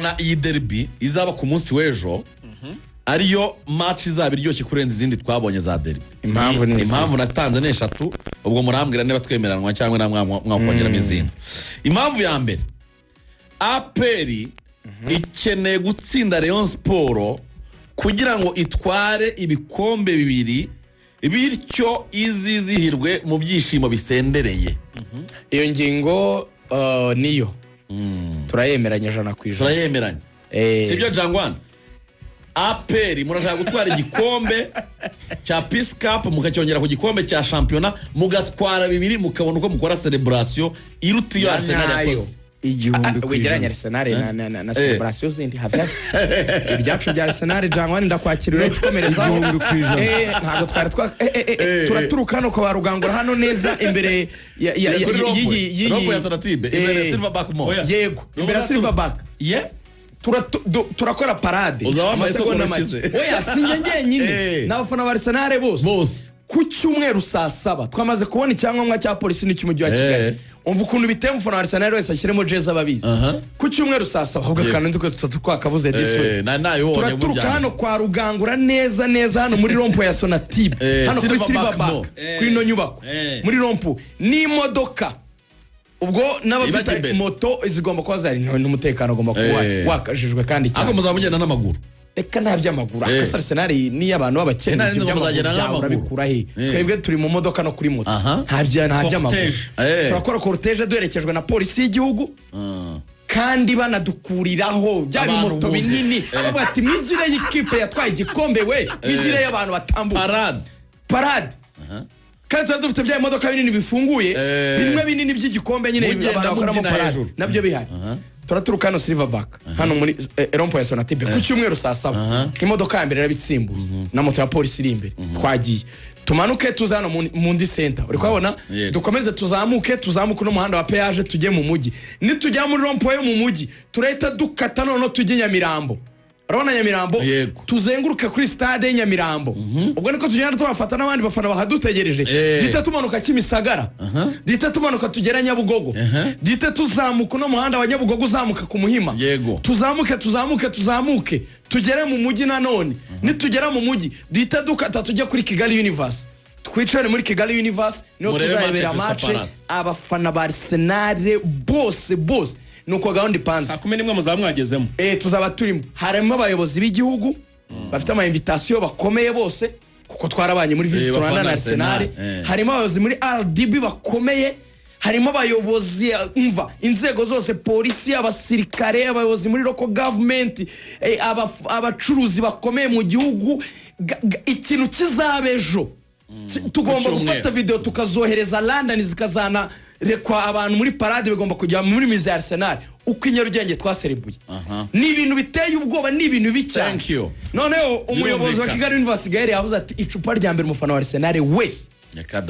na iyi derby izaba ku munsi w'ejo ariyo match izaba iryoshye kurenza izindi twabonye za derby. Impamvu natanze ni eshatu, ubwo murambwira niba twemeranwa cyangwa namwe mwakongeramo izindi. Impamvu ya mbere, APR ikeneye gutsinda Rayon Sport kugira ngo itware ibikombe bibiri, bityo izizihirwe mu byishimo bisendereye. Iyo ngingo niyo turayemeranya jana kwijana. Turayemeranya. Sibyo Jangwan? APR murashaka gutwara igikombe cya Peace Cup mukacyongera ku gikombe cya championnat mugatwara bibiri mukabona uko mukora celebration iruta iyo Arsenal yakoze. Igihumbi kwijana Arsenal na celebration zindi havya. Ibyacu bya Arsenal Jangwan ndakwakirira tukomereza igihumbi kwijana. Ntago twari turaturuka no kwa Rugangura hano neza imbere iyi Rompo ya Sonatibe imbere Silverback mo. Yego imbere Silverback. Turakora parade amasegonda make. Oya sinye ngenyine n'abafana ba Arsenal bose ku cyumweru saa 7 twamaze kubona icyangombwa cya polisi n'cy'umujyi wa Kigali. Umva ukuntu biteye umufana wa Arsenal wese ashyiremo jeza babizi ku cyumweru saa 7 ahubwo kandi nduko twakavuze diso turaturuka hano kwa Rugangura neza hano muri Rompo ya Sonatibe hano kuri Silverback kuri no nyubako muri Rompo n'imodoka. Ubwo n'abafite moto izigomba kuba zari n'umutekano ugomba kuba wakajijwe kandi cyane. Ako muzamugenda n'amaguru. Eka ntabyo amaguru. Akasa Arsenal ni abantu babakene muzagenda n'amaguru. Twebwe turi mu modoka no kuri moto. Ntabyo amaguru. Turakora cortege duherekejwe na polisi y'igihugu. Kandi banadukuriraho byari moto binini. Abo ati migire y'ikipe yatwaye igikombe we migire y'abantu batambuka. Parade. Kandi dufite bya modoka binini bifunguye bimwe binini by'igikombe nyine abantu bakoramo parade nabyo bihari. Turaturuka no Silverback hano muri Rompo ya Sonatibe ku cyumweru saa 7 imodoka ya mbere irabitsimbuye na moto ya polisi iri imbere. Twagiye tumanuke tuzana mu ndi center uri kwabona dukomeze tuzamuke no muhanda wa peage tujye mu mujyi. Nitujya muri Rompo yo mu mujyi turahita dukata none tujye Nyamirambo. Urabona Nyamirambo tuzenguruke kuri stade Nyamirambo. Ubwo niko tugenda tubafata n'abandi bafana bahadutegereje. Dite tumanuka Kimisagara. Dite tumanuka tugera Nyabugogo. Dite tuzamuka no muhanda wa Nyabugogo uzamuka ku Muhima. Tuzamuke tugere mu mujyi nanone. Nitugera mu mujyi dite dukata tujya kuri Kigali Universe. Twicare muri Kigali Universe niho tuzayibera match abafana ba Arsenal bose nuko gahunda ipanze. Saa 11 muzamwagezemo. Tuzaba turimo. Harimo abayobozi b'igihugu bafite ama invitation bakomeye bose kuko twarabanye muri Visit Rwanda na Arsenal. Harimo abayobozi muri RDB bakomeye. Harimo abayobozi inzego zose polisi abasirikare abayobozi muri local government abacuruzi bakomeye mu gihugu. Ikintu kizabejo tugomba gufata video tukazohereza London zikazana rekwa abantu muri parade bigomba kujya muri mize Arsenal uko Inyarugenge twaserebuye. Ni ibintu biteye ubwoba ni ibintu bicyane. Noneho umuyobozi wa Kigali University Gaël yavuze ati icupa rya mbere umufana wa Arsenal wese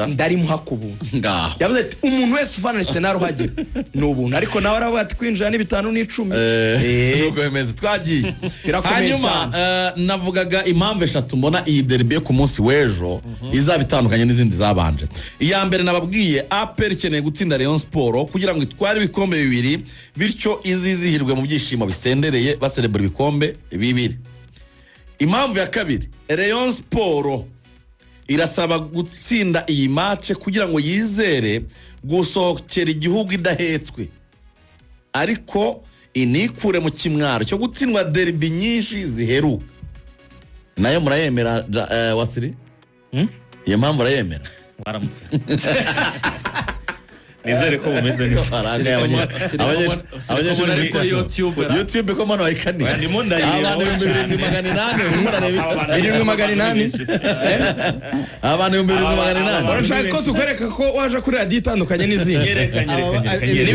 ndari muhakubu ngaho. Yavuze ati umuntu wese ufana Arsenal uhagera n'ubuntu ariko nawe aravuga ati kwinjira ni 5 n'10 nuko bemeze twagiye. Hanyuma navugaga impamvu eshatu mbona iyi derby ku munsi w'ejo izaba itandukanye n'izindi zabanje. Iya mbere nababwiye APR ikeneye gutsinda Rayon Sport kugira ngo itware ibikombe bibiri, bityo izizihirwe mu byishimo bisendereye baserebura ibikombe bibiri. Impamvu ya kabiri, Rayon Sport irasaba gutsinda iyi match kugira ngo yizere gusohokera igihugu idahetswe, ariko inikure mu kimwaro cyo gutsindwa derby nyinshi ziheruka. Nayo murayemera Wasiri? Iyo mpamvu urayemera? Baramutse. Nizere ko bumeze neza. Abanyeshuri kuri YouTube ko mano ayikani. Ndimo ndayireba. Abantu 2800 abantu 2800 urashaka ko tukwereka ko waje kuri radio itandukanye n'izindi.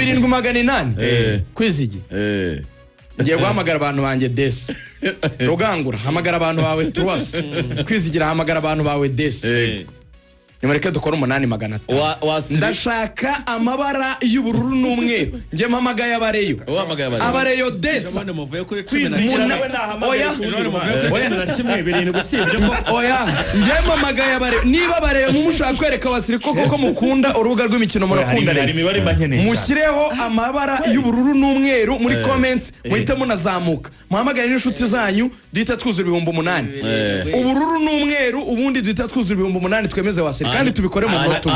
Ni 7800 kwizigi. Ngiye guhamagara abantu banjye Desi. Rugangura hamagara abantu bawe Truas. Kwizigira hamagara abantu bawe Desi. nimureke dukora 8,500 ndashaka amabara y'ubururu n'umweru nje mpamagaye abareyo abareyo desa oya nje mpamagaye abareyo niba abareyo mumushaka kwereka abasiriko koko mukunda urubuga rw'imikino murakunda mushireho amabara y'ubururu n'umweru muri comments muhite munazamuka muhamagaye n'inshuti zanyu duhita twuzura 8,000 ubururu n'umweru ubundi duhita twuzura 8,000 twemeze wasirika kandi tubikore mu moto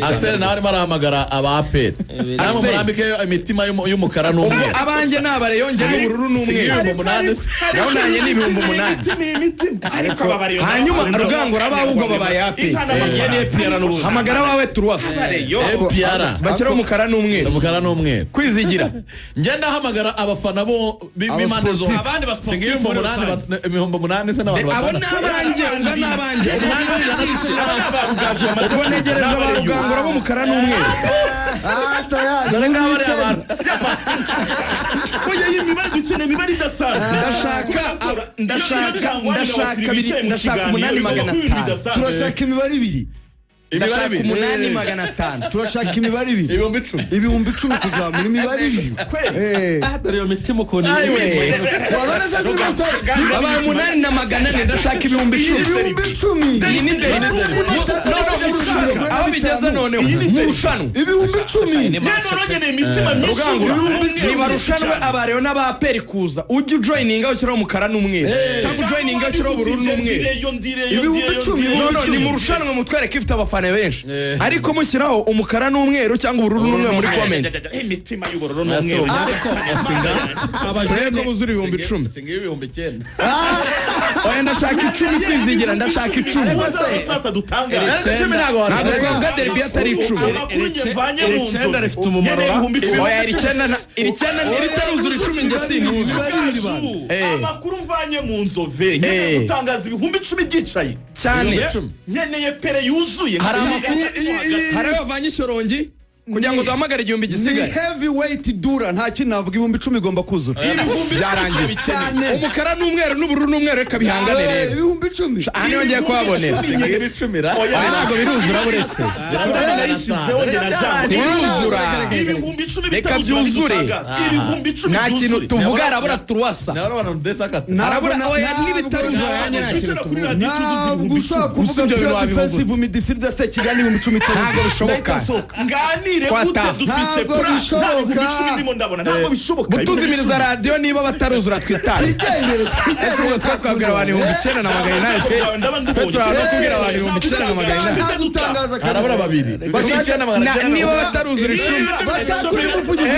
Axel nawe arimo arahamagara aba APR arimo murambike imitima y'umukara n'umweru abanje nabare yonge n'ubururu n'umweru 8,000 nabonanye ni 8,000 ariko hanyuma rugango rabahubwo babaye APR hamagara wawe turuwasa APR bashyira umukara n'umweru kwizigira ngenda hamagara abafana bo b'imande zo abandi basingiye 8,000 se n'abantu abo nabanje ubwo negereje abarugangura b'umukara n'umweru dore ngabari abantu oya y'imibare dukeneye imibare idasanzwe ndashaka 8,500 turashaka imibare 2 ndashaka 8,500 turashaka imibare 2 ibihumbi 10 kuzamura imibare 2 dore yo mitima ukuntu aba 8,400 ndashaka ibihumbi 10 iyi ni ndende aho bigeze noneho murushanwa ibihumbi 10 none imitima myinshi niba rushanwe abareo n'abaperi kuza ujye joininga ushyiraho umukara n'umweru cyangwa joininga ushyiraho ubururu n'umweru ibihumbi 10 none ni murushanwe mutwereke ifite abafana benshi ariko mushyiraho umukara n'umweru cyangwa ubururu n'umweru muri comment imitima y'ubururu n'umweru tureko buzura 10,000 singiye 9,000 oya ndashaka 10 kwizigira ndashaka 10 sasa dutanga 10 ntago ntabwo twavuga derby atari 10 rifite umumaro oya iri cyenda niritaruzura 10 nge sinuzi amakuru mvanye mu nzove nyine gutangaza ibihumbi 10 byicaye cyane nyeneye pere yuzuye hari abavanye ishorongi kugira ngo duhamagare 1,000 gisigaye heavyweight dura nta kintu navuga ibihumbi 10 igomba kuzura byarangiye cyane umukara n'umweru n'ubururu n'umweru reka bihangane rero ibihumbi 10 aha yongeye kuhabonera singiye 10 ntabwo biruzura buretse biruzura ibihumbi 10 reka byuzure ibihumbi 10 nta kintu tuvuga arabura turuwasa n'abantu desakata arabura oya n'ibitaruzura yanye nta kintu tuvuga ntabwo ushaka kuvuga pure defensive midfielder se kigali ibihumbi 10 ntabwo bishoboka nganire gute dufise plan ntabwo bishoboka butuzimiriza radio niba bataruzura twitare ese ubwo twabwira abantu 9,800 twatwara kubwira abantu 9,800 gutangaza arabura babiri niba bataruzura 10 bashaka kuri muvugizi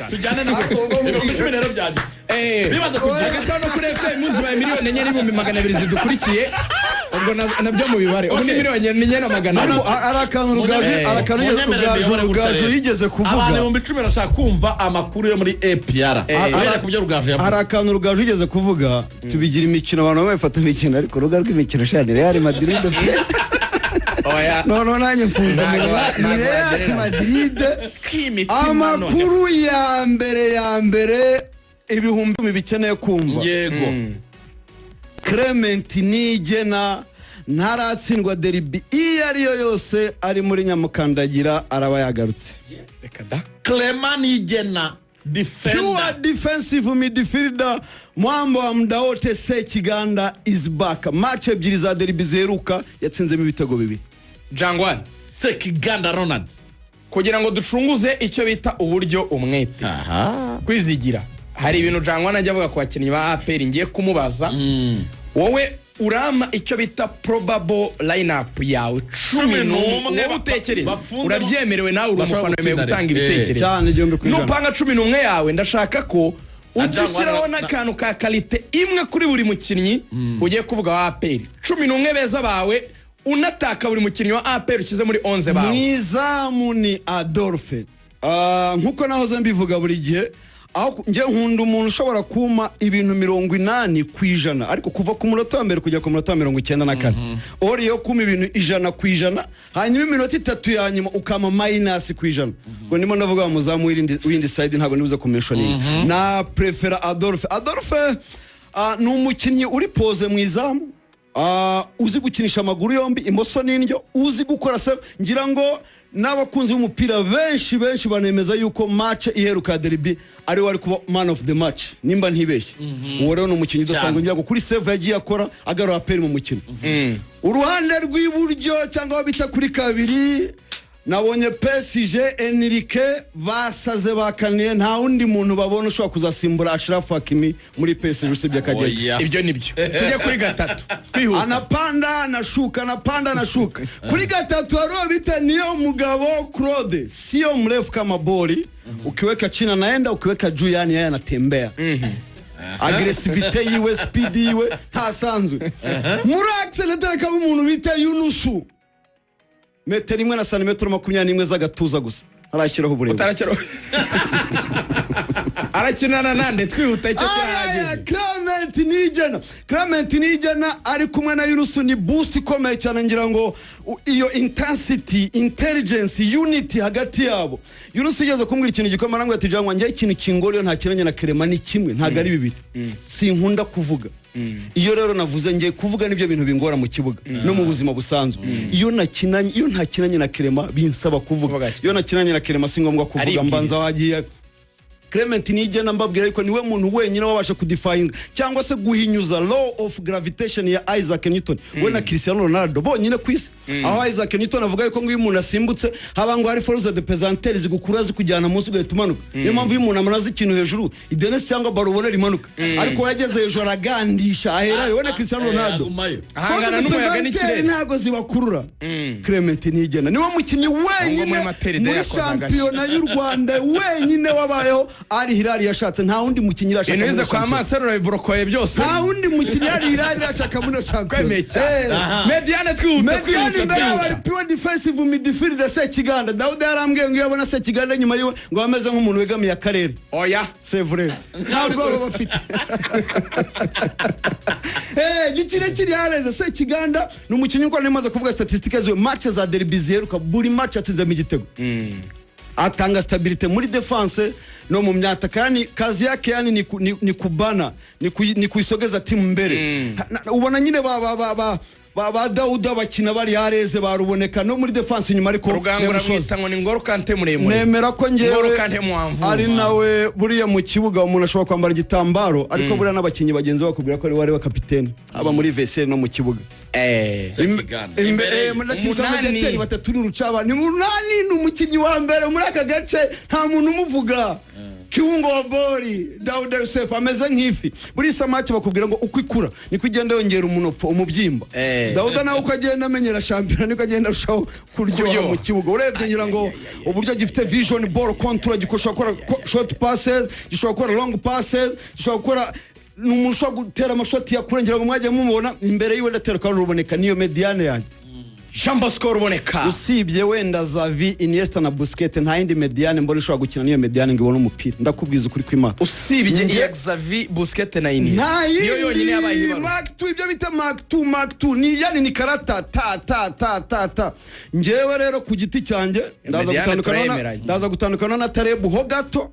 tujyane no 10 rero byagize bibaza kugatano kuri FM muzibaye miliyoni 4,200 zidukurikiye ubwo nabyo mu bibare ubu ni miliyoni 4,200 arakantu rugaju yigeze kuvuga abantu 10,000 bashaka kumva amakuru yo muri APR kubyo rugaju yavuze arakantu rugaju yigeze kuvuga tubigira imikino abantu bafata imikino ariko ruga rw'imikino shani Real Madrid oya no nanjye mfunze Real Madrid amakuru ya mbere ibihumbi bikeneye kumva yego Clement Nigena ntaratsindwa derby iyo ariyo yose ari muri Nyamukandagira araba yagarutse reka da Clement Nigena pure defensive midfielder mwambo wa muda wote Sekiganda is back match ebyiri za derby zeruka yatsinzemo ibitego 2 Jangwan Sekiganda Ronald kugira ngo ducunguze icyo bita uburyo umwete kwizigira hari ibintu Jangwan ajya avuga ku bakinnyi ba APR ngiye kumubaza wowe urama icyo bita probable lineup yawe 11 utekereza urabyemerewe nawe urumufana wemewe gutanga ibitekerezo cyane igihumbi ku ijana nupanga 11 yawe ndashaka ko udushyiraho n'akantu ka kalite imwe kuri buri mukinnyi ugiye kuvuga wa APR 11 beza bawe unataka buri mukinnyi wa APR ukize muri 11 bawe mwizamu ni Adolphe nkuko nahoze mbivuga buri gihe aho nje nkunda umuntu ushobora kuma ibintu 80% ariko kuva ku munota wa mbere kujya ku munota wa 94 ori yo kuma ibintu 100% hanyuma iminota 3 ya nyuma ukama minus %. Ngo ndimo ndavuga muzamu windi side ntago nibuze kumentioning na prefera Adolphe ni umukinnyi uri pose mu izamu uzi gukinisha amaguru yombi imoso n'indyo uzi gukora save ngira ngo n'abakunzi b'umupira benshi banemeza yuko match iheruka derby ari wari kuba man of the match nimba ntibeshye uwo rero n'umukinnyi udasanzwe ngira ngo kuri save yagiye akora agarura aperi mu mukino uruhande rw'iburyo cyangwa bita kuri kabiri nabonye PSG Enrique basaze bakaniye nta wundi muntu babona ushobora kuzasimbura Ashraf Hakimi muri PSG usibye Kagere. Ibyo nibyo tujye kuri gatatu twihuta anapanda anashuka kuri gatatu haro bita niyo mugabo Claude sio mrefu kama boli ukiweka chini anaenda ukiweka juu yani yeye anatembea agresivite yiwe speed yiwe ntasanzwe muri accelerator kaba umuntu bita Yunusu metero 1 na santimetero 21 z'agatuza gusa arashyiraho uburebure arakinana nande twihuta icyo cyahageze Clement Nijana ari kumwe na Yunusu ni boost ikomeye cyane ngira ngo iyo intensity intelligence unity hagati yabo Yunusu yageze kumbwira ikintu gikomeye nango yatijangwa njye ikintu kingoriyo nta kiranye na Kerema ni kimwe ntago ari bibiri sinkunda kuvuga iyo rero navuze ngiye kuvuga nibyo bintu bingora mu kibuga no mu buzima busanzwe iyo nta kinanye na Kerema binsaba kuvuga iyo nakinanye na Kerema singombwa kuvuga mbanza wagiye Clement Nijana mbabwira ariko niwe muntu wenyine wabasha kudefine cyangwa se guhinyuza law of gravitation ya Isaac Newton we na Cristiano Ronaldo bonyine kwisi aho Isaac Newton avuga yuko ngo umuntu asimbutse haba ngo hari force de pesanteur zigukura zikujyana munsi ugahita umanuka niyo mpamvu uyu muntu amaraza ikintu hejuru idenesi cyangwa baro ubona rimanuka ariko yageze hejuru aragandisha ahera we na Cristiano Ronaldo ahangana n'umuyaga n'ikirere ntago zibakurura Clement Nijana niwe mukinnyi wenyine muri shampiyona y'u Rwanda wenyine wabayeho ari Hilali yashatse nta wundi mukinnyi yashaka ineza kwa Masero ibrokoye byose nta wundi mukinnyi ari Hilali yashaka muri champion Mediane twihuta bari pure defensive midfielder Sekiganda Daudi yarambwiye ngo yabona Sekiganda nyuma yiwe ngo ameze nk'umuntu wegamiye akarere oya c'est vrai ntabwo bafite gikire kiri hareze Sekiganda n'umukinnyi uko nemaze kuvuga statistics zo match za derby ziheruka buri match atsinze mu gitego atanga stabilité muri defense no mu myata kandi kazi yake yani ni kubana ni kuisogeza timu mbere ubona nyine ba Dauda bakina bari hareze baruboneka no muri defense nyuma ariko rugangura mwisango ni Ngolo Kante muremure nemera ko ngewe Ngolo Kante mwamvu ari nawe buriya mu kibuga umuntu ashobora kwambara igitambaro ariko buriya n'abakinyi bagenzi bakubwira ko ari wari wa kapiteni aba muri VSL no mu kibuga umunani batatu n'urucaba ni munani n'umukinnyi wa mbere muri aka gace nta muntu umuvuga kiungo wa goli Dauda Yusuf ameze nk'ifi buri samaki bakubwira ngo uko ikura niko igenda yongera umunopfo umubyimba Dauda nawe uko agenda amenyera shampiyona niko agenda rushaho kuryoha mu kibuga urebye ngira ngo uburyo gifite vision ball control gikoshobora gukora short passes gishobora gukora long passes gishobora gukora n'umusho gutera amashoti yakurengera ngo mwaje mumubona imbere yiwe ndateruka ruboneka niyo mediane yanjye Shamba score uboneka usibye wenda Xavi Iniesta na Busquets nta yindi mediane mbona ishobora gukina niyo mediane ngo ibone umupira ndakubwiza ukuri kw'Imana usibye Xavi Busquets na Iniesta niyo yonyine yabaye Mark 2 ibyo bita Mark 2 ni yani ni karata ta ngewe rero ku giti cyanjye ndaza gutandukana na Tarebu ho gato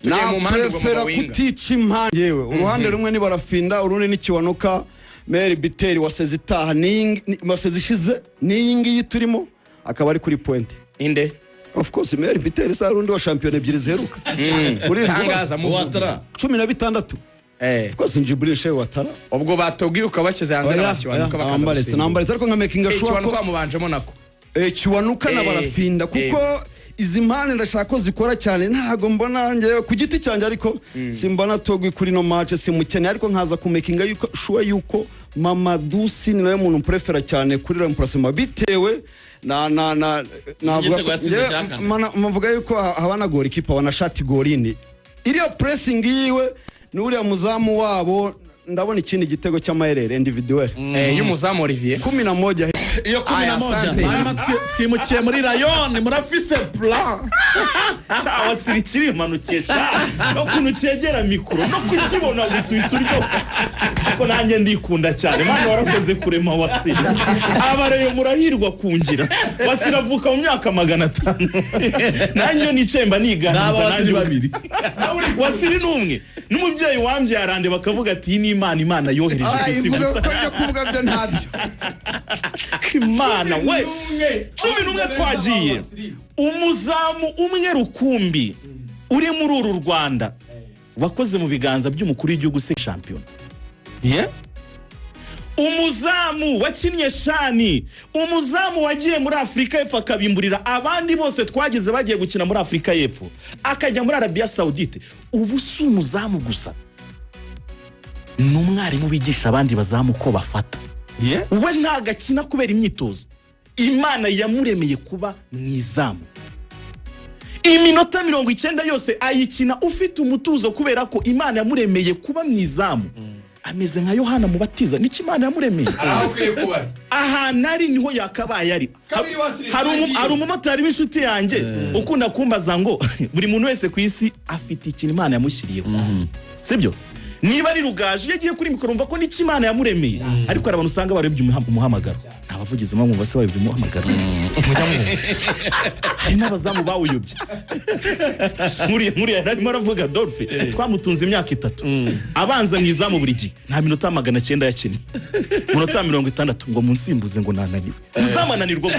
na prefera kutici ngewe uruhande rumwe ni barafinda urundi ni Kiwanuka Meri Biteri waseze itaha waseze ishize n'iyingiyi turimo akaba ari kuri point inde of course Meri Biteri sa rundi wa champion ebyiri zeruka kuri tangaza mu Watara 16 of course Jibril Sheikh Watara ubwo batobwiye ukabashyize hanze n'abakiwanuka bakaza nambaretse ariko nkameka sure ko bamubanjemo nako Kiwanuka na barafinda kuko izi mpane ndashaka ko zikora cyane ntago mbona nge ku giti cyanjye ariko simbona togwi kuri no match simukene ariko nkaza kumekinga yuko sure yuko Mamadou Sy ni nawe muntu prefera cyane kuri remplacement bitewe mvuga yuko habana goalkeeper wana shati golini iriyo pressing yiwe n'uriya muzamu wabo ndabona ikindi gitego cy'amaherere individuel y'umuzamu Olivier 11 iyo 11 hanyuma twimukiye muri Rayon murafise plan cyawa siri kiri imanukesha no kunukegera mikoro no kukibona gusuita uryo ko nanjye ndikunda cyane mwana warakoze kurema wasiri abareyo murahirwa kungira wasiravuka mu myaka 500 nanjye nicemba niganiza nanjye babiri wasiri numwe n'umubyeyi wambye yarande bakavuga ati ni imana yohereje gusiba ko njye kuvuga byo ntabyo Imana we 11 twagiye umuzamu umwe rukumbi uri muri uru Rwanda wakoze mu biganza by'umukuru w'igihugu se champion umuzamu wakinnye shani umuzamu wagiye muri Afrika y'Epfo akabimburira abandi bose twagize bagiye gukina muri Afrika y'Epfo akajya muri Arabia Saudite ubu si umuzamu gusa n'umwarimu wigisha abandi bazamu ko bafata we ntagakina kubera imyitozo Imana yamuremeye kuba mwizamu iminota 90 yose ayikina ufite umutuzo kubera ko Imana yamuremeye kuba mwizamu ameze nka Yohana mubatiza niki Imana yamuremeye aha nari niho yakabaye ari hari umumotari w'inshuti yanjye ukunda kumbaza ngo buri muntu wese ku isi afite ikintu Imana yamushyiriyeho sibyo niba ari Rugaju yagiye kuri mikoro umva ko niki Imana yamuremeye ariko hari abantu usanga barebye umuhamagaro abavugizi mu base barebye umuhamagaro hari n'abazamu bawuyobye muri yarimo aravuga Dolphe twamutunze imyaka 3 abanza mwizamu buri gihe nta minota 900 yakinnye minota 60 ngo munsimbuze ngo nananiwe uzamananirwa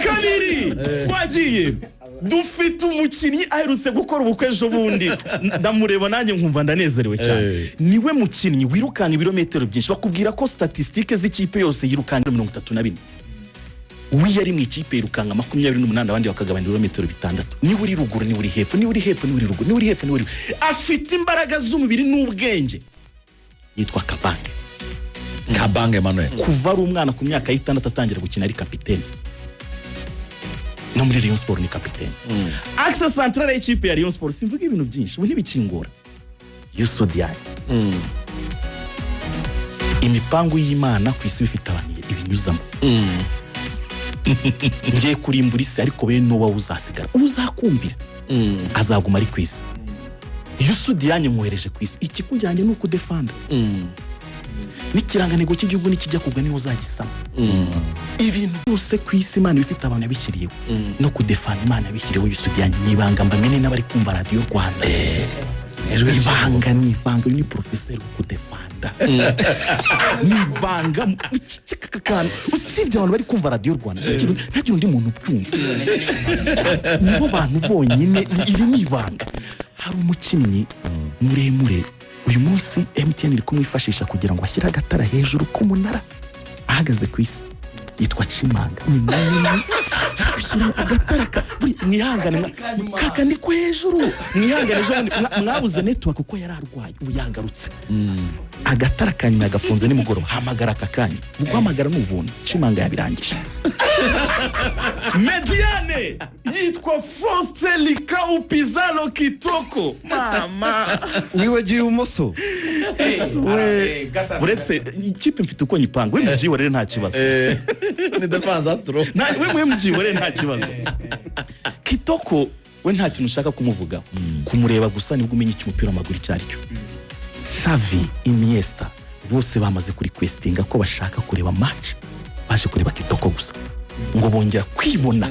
kabiri twagiye dufite umukinnyi aherutse gukora ubukwe ejo bundi ndamureba nanjye nkumva ndanezerewe cyane niwe mukinnyi wirukanga ibirometero byinshi bakubwira ko statistique z'ikipe yose yirukanga 34 uwi yari mu ikipe yirukanga 28 abandi bakagabanya ibirometero 6 ni uri ruguru ni uri hepfo ni uri hepfo ni uri ruguru ni uri hepfo ni uri afite imbaraga z'umubiri n'ubwenge yitwa Kabange Emmanuel kuva ari umwana ku myaka 6 atangira gukina ari kapiteni no muri Rayon Sport ni kapiteni axe centrale y'ikipe ya Rayon Sport simvuga ibintu byinshi we ntibikingora Youssou Diagne imipangu y'Imana ku isi bifite abantu ibinyuzamo ngiye kurimbura isi ariko be no wawe uzasigara uzakumvira azaguma ari ku isi Youssou Diagne muhereje ku isi iki kujyanye nuko defanda n'ikirangantego cy'igihugu nikijya kugwa niho uzagisama ibintu byose ku isi Imana bifite abantu yabishyiriyeho no kudefanda Imana yabishyiriyeho Youssou Diagne nibanga mbamene n'abari kumva Radio Rwanda nibanga ni professeur kudefanda nibanga kan usibye abantu bari kumva Radio Rwanda ntagira undi muntu ubyumva nibo bantu bonyine iri nibanga hari umukinnyi muremure uyu munsi MTN iri kumwifashisha kugira ngo bashyire agatara hejuru k'umunara ahagaze ku isi yitwa Chimanga ni munini gushyira agatara mwihangane kaka ndi ko hejuru mwihangane mwabuze network kuko yararwaye ubu yagarutse agatara kanyuma gafunze ni mugoroba hamagara akakanya guhamagara n'ubuntu Chimanga yabirangije Mediane yitwa Faustin Pizarro Kitoko mama niwe giye umoso uretse ikipe mfite uko nyipanga we mji wari nta kibazo ni defanza tro we mji wari nta kibazo Kitoko we nta kintu ushaka kumuvuga kumureba gusa nibwo umenye cy'umupira w'amaguru cyari cyo Xavi Iniesta bose bamaze kuri questinga ko bashaka kureba match baje kureba Kitoko gusa ngo bongera kwibona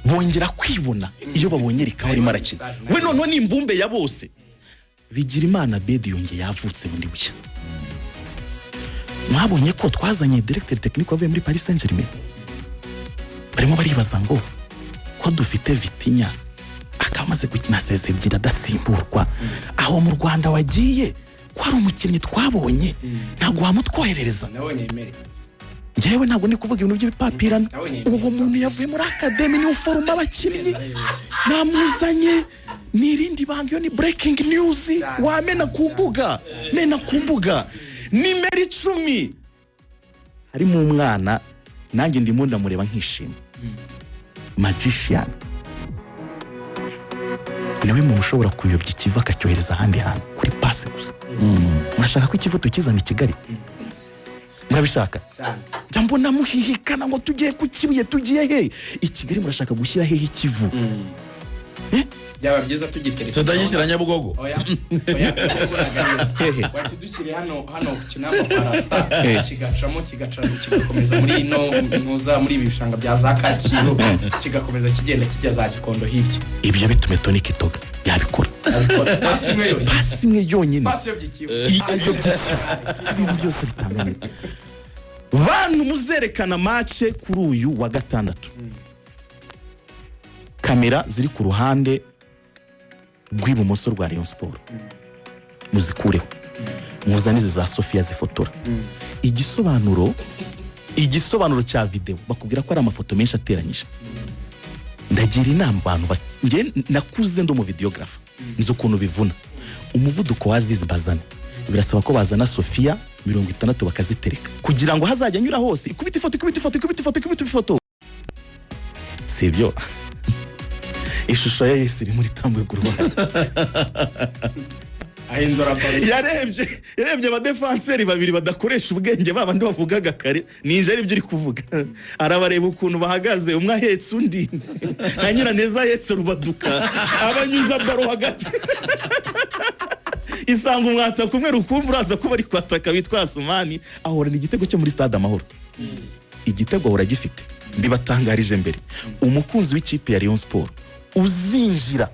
bongera kwibona iyo babonye rikaho ari marakina we none ni imbumbe ya bose bigira Imana Bedi yongeye yavutse muri bushya mwabonye ko twazanye directeur technique avuye muri Paris Saint-Germain barimo baribaza ngo ko dufite Vitinha akamaze gukina seze ebyiri adasimburwa aho mu Rwanda wagiye ko ari umukinnyi twabonye ntago wamutwoherereza njyewe ntabwo ndi kuvuga ibintu by'ibipapirana uwo muntu yavuye muri academy ni uforuma abakinnyi namuzanye nirindi banga yo ni breaking news wamena kumbuga nimero 10 harimo umwana nanjye ndimo ndamureba nkishima magician nawe mu ushobora kuyobya ikiva akacyohereza ahandi hantu kuri passe gusa mwashaka ko ikivuto kizana i Kigali mwabishaka jambo namuhihikana ngo tugiye ku Kibuye tugiye he i Kigali murashaka gushyira he Kivu byaba byiza tugiteretse tudagishyira Nyabugogo watudukire hano kinama parasta kigacamo kigakomeza muri nuza muri ibi bishanga bya za Kacyiru kigakomeza kigenda kijya za Gikondo hirya ibyo bitume Tony Kitoga yabikora pasi imwe yonyine pasi yo byikiwe ibintu byose bitangana bantu muzerekana match kuri uyu wa gatandatu kamera ziri ku ruhande rw'ibumoso rwa Rayon Sport muzikureho muzanize za Sofia zifotora igisobanuro cya video bakubwira ko ari amafoto menshi ateranyije ndagira inama abantu nge nakuze ndo mu videographer nzi ukuntu bivuna umuvuduko wa Aziz Bazana birasaba ko bazana Sofia 60 bakazitereka kugira ngo hazajya nyura hose ikubita ifoto sibyo ishusho ye iri muri tambwe guruba ahindura yarebye abadefenseri babiri badakoresha ubwenge babandi bavugaga kare nije ari byo uri kuvuga arabareba ukuntu bahagaze umwe ahetse undi na Nyiraneza ahetse Rubaduka abanyuza baro hagati isanga umwata kumwe rukumva uraza kuba ari kwataka witwa Asumani ahorana igitego cyo muri Stade Amahoro igitego ahora gifite bibatangarije mbere umukunzi w'ikipe ya Rayon Sport uzinjira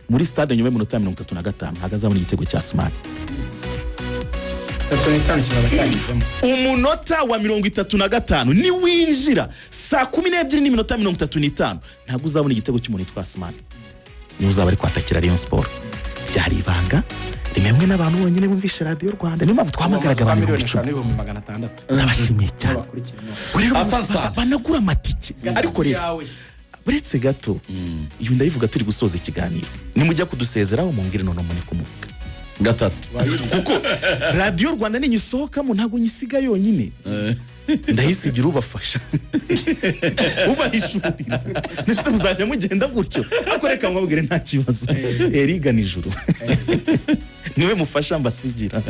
muri stade nyuma y'umunota 35 hagazabona igitego cya Asumani umunota wa 35 ni winjira saa 12:35 ntabwo uzabona igitego cy'umuntu witwa Asumani ni uzaba ari kwatakira Rayon Sport byari ibanga rimwe n'abantu bonyine bumvishe Radio Rwanda niyo mpamvu twamagaraga abantu 500 n'abashimiye cyane banagura amatike ariko rero buretse gato iyo ndayivuga turi gusoza ikiganiro nimujya kudusezeraho mumbwire none mune kumuvuga gatatu kuko Radio Rwanda ni nyisohokamo ntago nyisiga yonyine ndahisigira ubafasha ubahishurira nese muzajya mugenda gutyo akoreka mwabwire nta kibazo eriga nijuru niwe mufasha mbasigira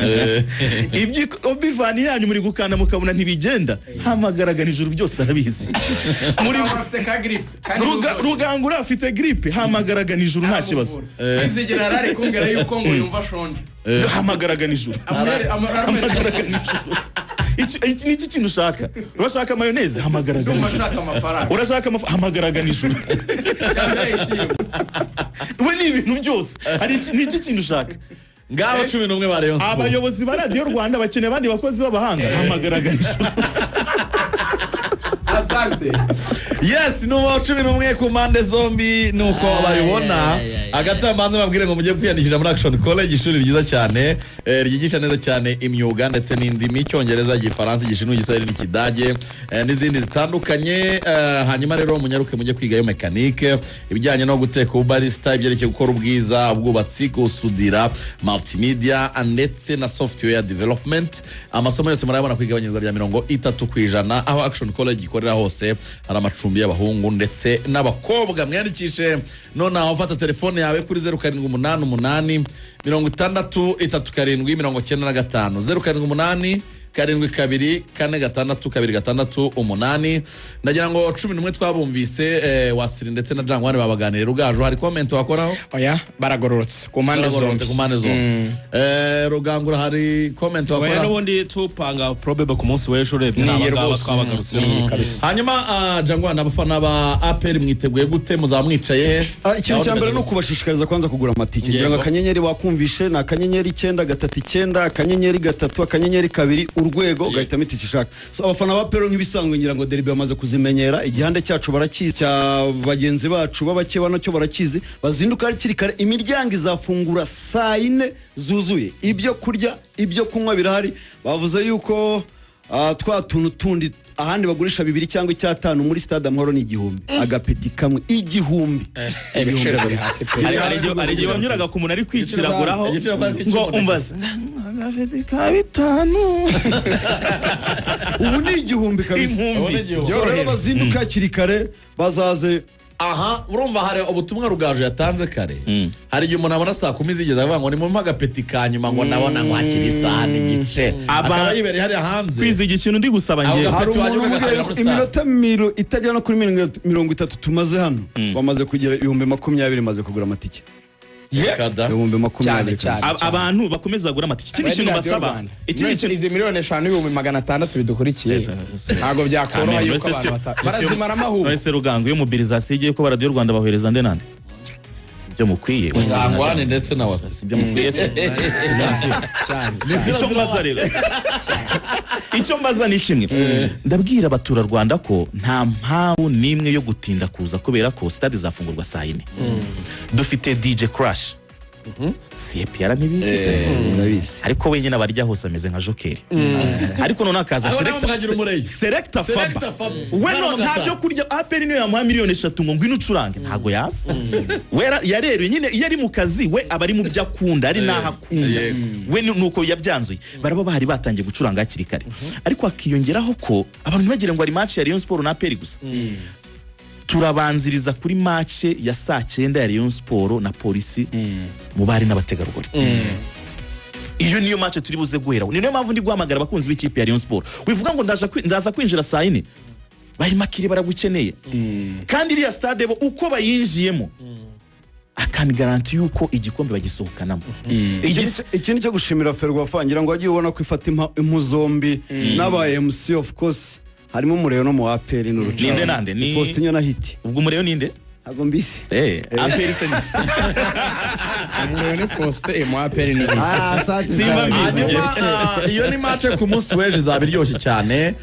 ibyo obivani yanyu muri gukana mukabona ntibigenda hamagaraga nijuru byose arabizi muri afite ka grip rugangura afite gripe hamagaraga nijuru nta kibazo izigera rari kongera yuko ngo yumva shonje hamagaraga nijuru hamagaraga nijuru iki ni kintu ushaka urashaka mayoneze hamagaraga nijuru urashaka hamagaraga nijuru we ni ibintu byose hari iki kintu ushaka ngaba 11 ba Rayon Sport abayobozi ba Radio Rwanda bakeneye abandi bakozi b'abahanga hamagaraga nijuru asante yes no 11 ku mande zombi nuko bayibona agatambanze babwire ngo mujye kwiyandikisha muri Action College ishuri ryiza cyane ryigisha neza cyane imyuga ndetse n'indimi icyongereza igifaransa igishinwa igiswahili n'ikidage n'izindi zitandukanye hanyuma rero munyaruke mujye kwiga yo mechanique ibijyanye no guteka ubarista ibyerekeye gukora ubwiza ubwubatsi gusudira multimedia ndetse na software development amasomo yose murabona kwigabanyizwa rya 30% aho Action College ikorera hose hari amacumbi y'abahungu ndetse n'abakobwa mwandikishe none aho fata telefone yawe kuri 0788 633795 0788 7224628 nagira ngo 11 twabumvise wasiri ndetse na Jangwane babaganire rugajo hari comment wakoraho oya baragororotse ku mpande zombi rugangura hari comment wakoraho oya n'ubundi tupanga probable ku munsi w'ejo urebye n'abagabo twabagarutse hanyuma Jangwane abafana ba APR mwiteguye gute muzamwicaye ikintu cyambere no kubashishikariza kwanza kugura amatike ngira ngo akanyenyeri wakumvishe na akanyenyeri 939 akanyenyeri 3 akanyenyeri 2 urwego ugahitamo itike ushaka so abafana ba Pero nk'ibisanzwe ngira ngo derby bamaze kuzimenyera igihande cyacu barakizi cya bagenzi bacu babake bano cyo barakizi bazinduka hakiri kare imiryango izafungura saa 4 zuzuye ibyo kurya ibyo kunywa birahari bavuze yuko twa tuntu tundi ahandi bagurisha 2 cyangwa 5 muri Stade Amahoro ni 1000 agapeti kamwe 1000 ibiciro biri hasi pe ari gihe wanyuraga ku muntu ari kwiciraguraho ngo umbaze agapeti ka 5 ubu ni 1000 kabisa rero bazinduka hakiri kare bazaze aha urumva hari ubutumwa Rugaju yatanze kare hari igihe umuntu abona saa 10 zigeze avuga ngo ni mu agapeti ka nyuma ngo nabona ngo hakiri isaha n'igice akaba yibereye hariya hanze kwiziga ikintu ndi gusaba ngiye iminota itajya no kuri 30 tumaze hano bamaze kugira 2020 maze kugura amatike abantu bakomeza bagura amatike ikindi kintu basaba ikindi kintu izi miliyoni 5,600 bidukurikiye ntago byakoroha yuko abantu barazimara amahubu wese Rugango yo mobilisation igiye ko Radio Rwanda bahohereza nde nande byo mukwiye usangwane ndetse na wasisi byo mukwiye se cyane icyo mbaza rero icyo mbaza ni kimwe ndabwira abatura Rwanda ko nta mpawu nimwe yo gutinda kuza kubera ko stade zafungurwa saa 4 dufite DJ Crash CPR ntibizi ariko wenyine abarya hose ameze nka Joker ariko none akaza selector Faba we no ntabyo kurya APR niyo yamuha miliyoni 3 ngo ngwino ucurange ntago yasa wera yarero nyine iyo ari mu kazi we abari mu byo akunda ari naho akunda we nuko yabyanzuye baraba bahari batangiye gucuranga hakiri kare ariko akiyongeraho ko abantu bagira ngo ari match ya Rayon Sport na APR gusa turabanziriza kuri match ya saa 9 ya Rayon Sport na Polisi mu bari n'abategarugori iyo niyo match turi buze guhera niyo mpamvu ndi guhamagara abakunzi b'ikipe ya Rayon Sport wivuga ngo ndaza kwinjira saa 4 bari makiri baragukeneye kandi iriya stade bo uko bayinjiyemo akani garanti yuko igikombe bagisohokanamo ikindi cyo gushimira Ferwafa ngira ngo agiye ubona ko ifata impu zombi n'aba MC of course harimo Mureyo no mu APR n'uruca ninde nande ni Faustin na Hiti ubwo Mureyo ninde ago mbisi APR se Mureyo ni Faustin mu APR ni iyo ni match ku munsi w'ejo zabiryoshye cyane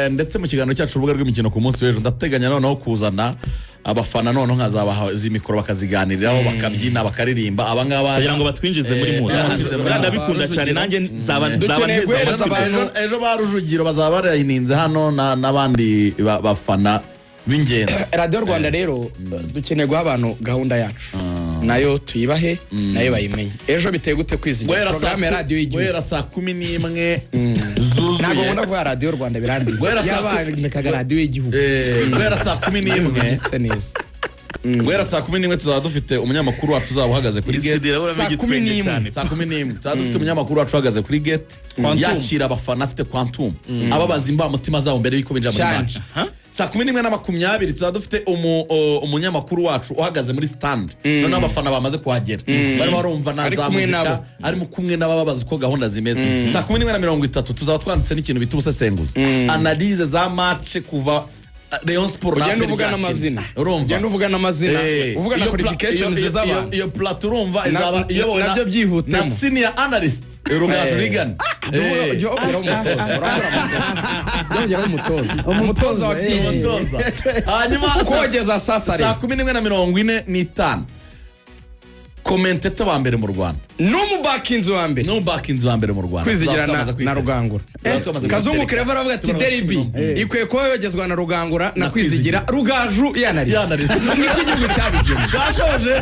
ndetse mu kiganiro cyacu urubuga rw'imikino ku munsi w'ejo ndateganya noneho kuzana abafana noneho nkazabaha z'imikoro bakaziganiriraho bakabyina bakaririmba abangaba kugira ngo batwinjize muri mura ndabikunda cyane nanjye nzaba ejo barujugiro bazaba barayininze hano n'abandi bafana b'ingenzi Radio Rwanda rero dukeneye guha abantu gahunda yacu nayo tuyibahe nayo bayimenye ejo biteye gute kwizigira programme ya radio y'igihugu wera saa 11 zuzuye ntabwo mbona ko Radio Rwanda birambiye yabandikaga radio y'igihugu wera saa 11 neza Guhera saa 11 tuzaba dufite umunyamakuru wacu uzaba uhagaze kuri gate saa 11 tuzaba dufite umunyamakuru wacu uhagaze kuri gate yakira abafana afite Quantum ababaza imba mutima zabo mbere y'uko binjira muri match saa 11:20 tuzaba dufite umunyamakuru wacu uhagaze muri stand none abafana bamaze kuhagera bari barumva na za muzika arimo kumwe n'ababaza uko gahunda zimeze saa 11:30 tuzaba twanditse n'ikintu bita ubusesenguzi analyse za match kuva Rayon Sport na Ugenda uvuga n'amazina ugenda uvuga n'amazina uvuga na qualifications z'abantu iyo plateau urumva izaba iyo nabyo byihutemo na senior analyst Rugaju Regan umutoza hanyuma kogeza sasa saa 11:45 commentator wa mbere mu Rwanda n'umubakinzi wa mbere mu Rwanda kwizigira na Rugangura Kazungu Clever aravuga ati Derby ikwiye kuba yogezwa na Rugangura na kwizigira Rugaju yanarize niko igihugu cyabigenye gashoje